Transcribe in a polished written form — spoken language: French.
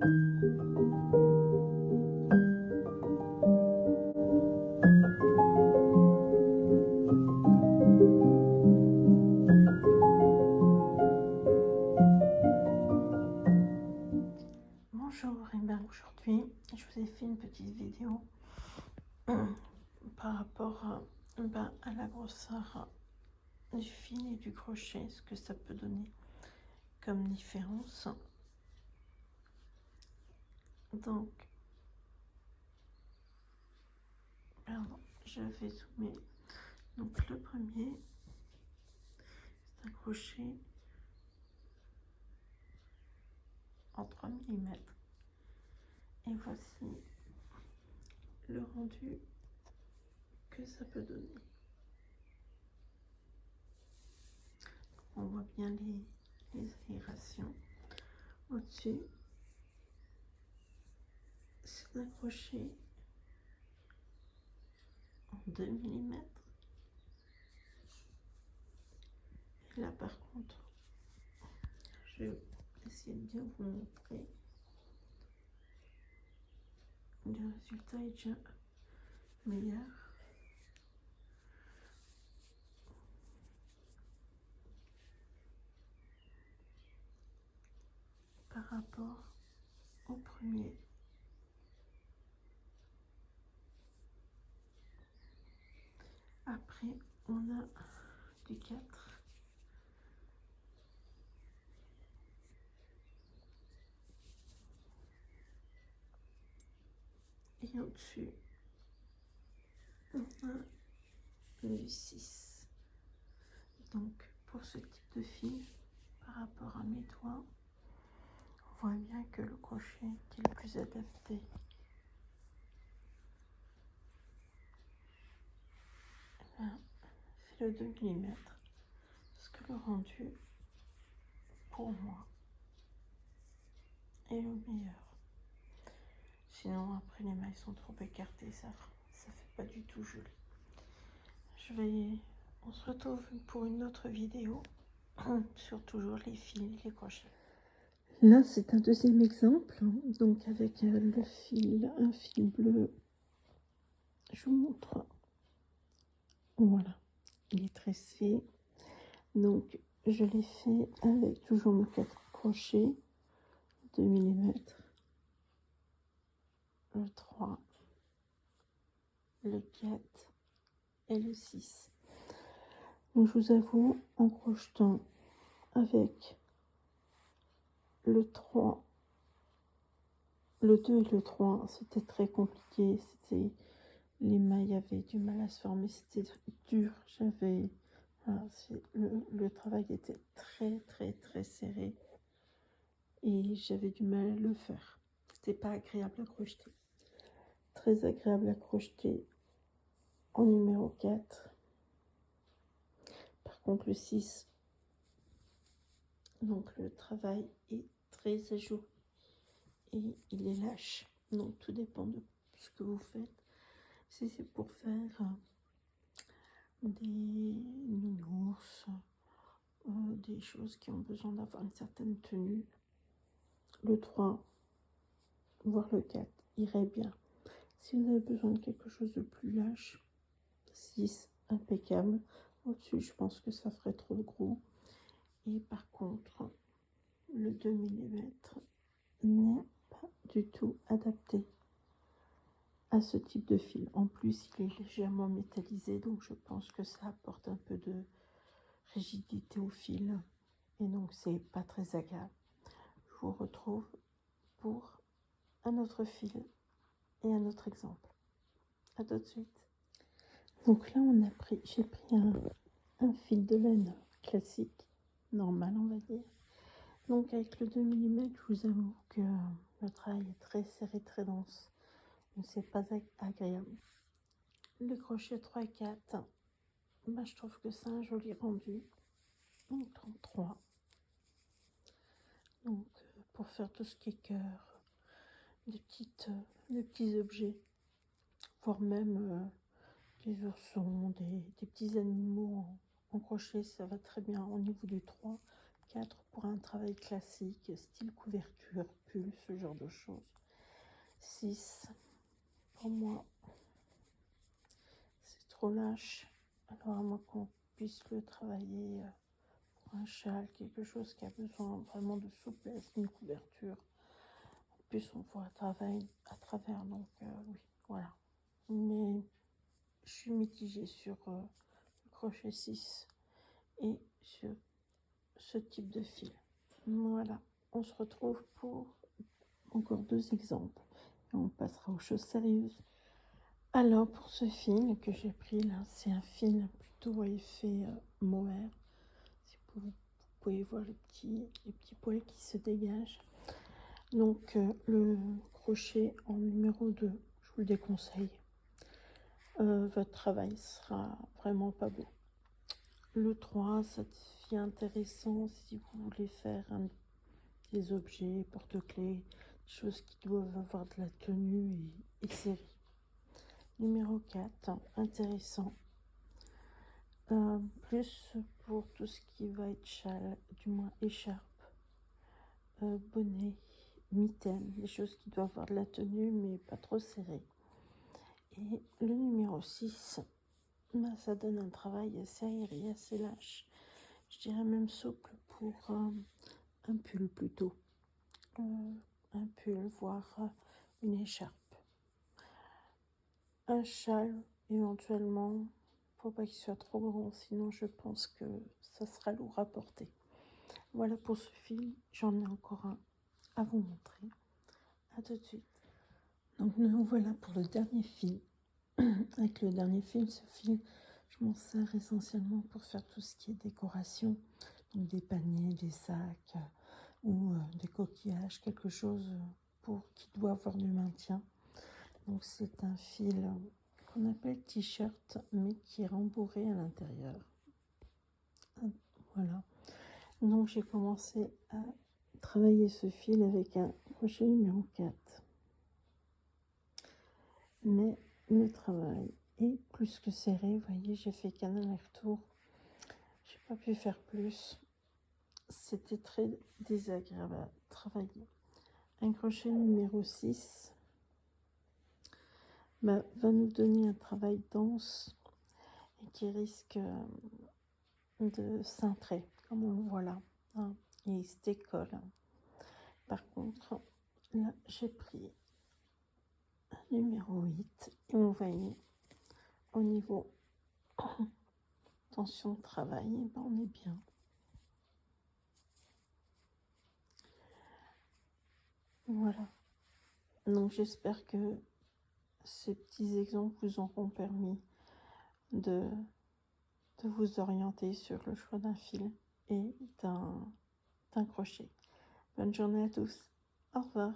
Bonjour, et bien aujourd'hui je vous ai fait une petite vidéo par rapport à la grosseur du fil et du crochet, ce que ça peut donner comme différence. Donc, pardon, je vais zoomer. Donc le premier, c'est un crochet en 3 mm. Et voici le rendu que ça peut donner. On voit bien les aérations. Au-dessus, c'est un crochet en 2 mm. Et là par contre, je vais essayer de bien vous montrer. Le résultat est déjà meilleur. Par rapport au premier. Après, on a du 4. Et au-dessus, on a du 6. Donc, pour ce type de fil, par rapport à mes doigts, on voit bien que le crochet qui est le plus adapté, c'est le 2 mm. Parce que le rendu, pour moi, est le meilleur. Sinon, après, les mailles sont trop écartées, ça fait pas du tout joli. On se retrouve pour une autre vidéo sur toujours les fils, les crochets. Là, c'est un deuxième exemple, donc avec un fil bleu. Je vous montre. Voilà, il est tressé. Donc, je l'ai fait avec toujours mes 4 crochets, 2 mm, le 3, le 4 et le 6. Donc, je vous avoue, en crochetant avec le 3, le 2 et le 3, c'était très compliqué. Les mailles avaient du mal à se former, c'était dur. Voilà, le travail était très serré et j'avais du mal à le faire. C'était pas agréable à crocheter. Très agréable à crocheter en numéro 4. Par contre, le 6, donc le travail est très ajouré et il est lâche. Donc tout dépend de ce que vous faites. Si c'est pour faire des nounours, des choses qui ont besoin d'avoir une certaine tenue, le 3, voire le 4 irait bien. Si vous avez besoin de quelque chose de plus lâche, 6, impeccable. Au-dessus, je pense que ça ferait trop gros. Et par contre, le 2 mm n'est pas du tout adapté à ce type de fil. En plus, il est légèrement métallisé, donc je pense que ça apporte un peu de rigidité au fil. Et donc, c'est pas très agréable. Je vous retrouve pour un autre fil et un autre exemple. À tout de suite. Donc là, j'ai pris un fil de laine classique, normal, on va dire. Donc avec le 2 mm, je vous avoue que le travail est très serré, très dense. Donc c'est pas agréable. Le crochet 3 et 4, je trouve que c'est un joli rendu. Donc 33. Donc pour faire tout ce qui est cœur, des petits objets, voire même des oursons, des petits animaux en crochet, ça va très bien au niveau du 3. 4 pour un travail classique, style couverture, pull, ce genre de choses. 6, pour moi, c'est trop lâche. Alors à moins qu'on puisse le travailler pour un châle, quelque chose qui a besoin vraiment de souplesse, une couverture. En plus, on voit à travers, donc oui, voilà. Mais je suis mitigée sur le crochet 6 et sur ce type de fil. Voilà, on se retrouve pour encore 2 exemples. Et on passera aux choses sérieuses. Alors pour ce fil que j'ai pris là, c'est un fil plutôt à effet mohair. Si vous pouvez voir les petits poils qui se dégagent. Donc le crochet en numéro 2, je vous le déconseille. Votre travail sera vraiment pas beau. Le 3, ça devient intéressant si vous voulez faire des objets, porte-clés, des choses qui doivent avoir de la tenue et serrées. Numéro 4, intéressant. Plus pour tout ce qui va être châle, du moins écharpe, bonnet, mitaine, des choses qui doivent avoir de la tenue mais pas trop serrées. Et le numéro 6, bah, ça donne un travail assez aéré, assez lâche. Je dirais même souple pour un pull plutôt. Un pull, voire une écharpe. Un châle, éventuellement. Faut pas qu'il soit trop grand, sinon je pense que ça sera lourd à porter. Voilà pour ce fil. J'en ai encore un à vous montrer. À tout de suite. Donc nous voilà pour le dernier fil. Avec le dernier fil, ce fil, je m'en sers essentiellement pour faire tout ce qui est décoration. Donc des paniers, des sacs ou des coquillages, quelque chose qui doit avoir du maintien. Donc c'est un fil qu'on appelle t-shirt, mais qui est rembourré à l'intérieur. Voilà. Donc j'ai commencé à travailler ce fil avec un crochet numéro 4. Mais le travail est plus que serré. Vous voyez, j'ai fait qu'un aller-retour. J'ai pas pu faire plus. C'était très désagréable à travailler. Un crochet numéro 6 va nous donner un travail dense et qui risque de cintrer, comme on le voit là, hein, et il se décolle. Par contre, là, j'ai pris un numéro 8 et vous voyez, au niveau tension de travail, ben, on est bien. Voilà. Donc j'espère que ces petits exemples vous auront permis de vous orienter sur le choix d'un fil et d'un crochet. Bonne journée à tous. Au revoir.